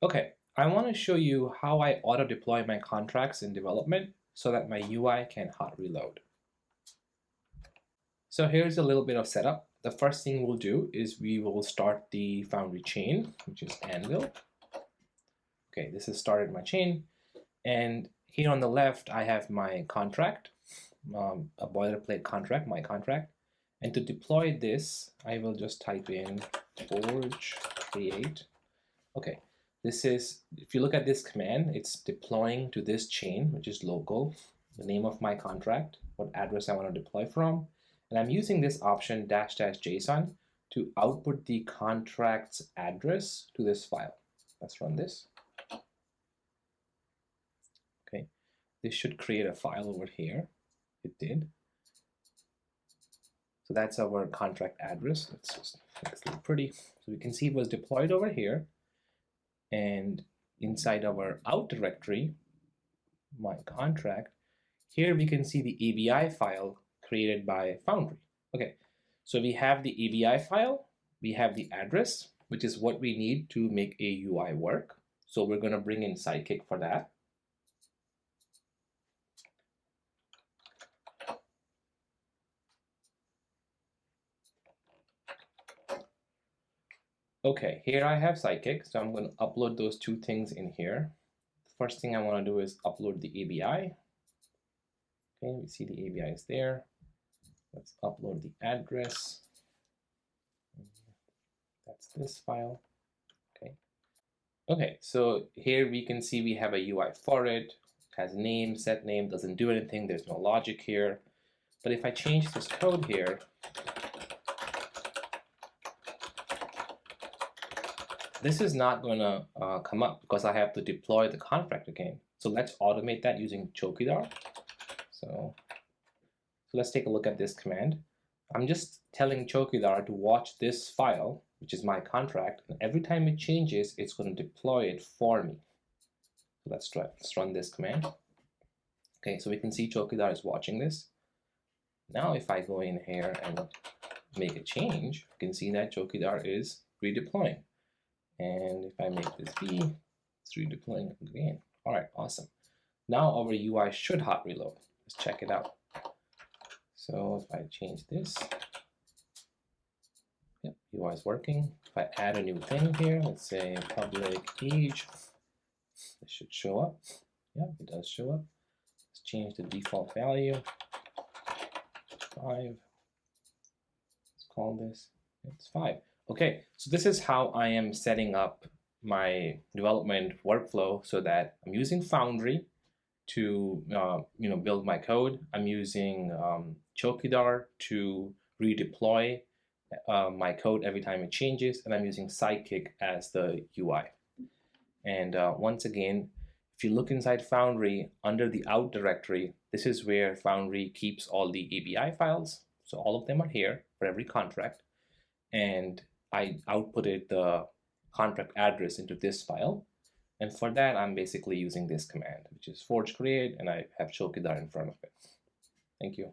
Okay, I want to show you how I auto deploy my contracts in development so that my UI can hot reload. So here's a little bit of setup. The first thing we'll do is we will start the foundry chain, which is anvil. Okay, this has started my chain. And here on the left, I have my contract, a boilerplate contract, my contract. And to deploy this, I will just type in forge create. Okay, this is, if you look at this command, it's deploying to this chain, which is local, the name of my contract, what address I want to deploy from. And I'm using this option --JSON to output the contract's address to this file. Let's run this. Okay, this should create a file over here. It did. So that's our contract address. Let's just make this look pretty. So we can see it was deployed over here. And inside our out directory, my contract, here we can see the ABI file created by Foundry. Okay, so we have the ABI file, we have the address, which is what we need to make a UI work. So we're going to bring in Sidekik for that. Okay, here I have Sidekik, so I'm going to upload those two things in here. The first thing I want to do is upload the ABI. Okay, we see the ABI is there. Let's upload the address. That's this file. Okay. Okay, so here we can see we have a UI for it. It has name, set name, doesn't do anything. There's no logic here. But if I change this code here, this is not going to come up because I have to deploy the contract again. So let's automate that using chokidar. So let's take a look at this command. I'm just telling chokidar to watch this file, which is my contract, and every time it changes, it's going to deploy it for me. So let's run this command. Okay, so we can see chokidar is watching this. Now if I go in here and make a change, you can see that chokidar is redeploying. And if I make this B, it's redeploying again. All right, awesome. Now our UI should hot reload. Let's check it out. So if I change this, yep, UI is working. If I add a new thing here, let's say public age, this should show up. Yeah, it does show up. Let's change the default value, 5. Let's call this, it's 5. Okay, so this is how I am setting up my development workflow so that I'm using Foundry to build my code. I'm using chokidar to redeploy my code every time it changes, and I'm using Sidekik as the UI. And once again, if you look inside Foundry under the out directory, this is where Foundry keeps all the ABI files. So all of them are here for every contract, and I outputted the contract address into this file. And for that, I'm basically using this command, which is forge create, and I have chokidar in front of it. Thank you.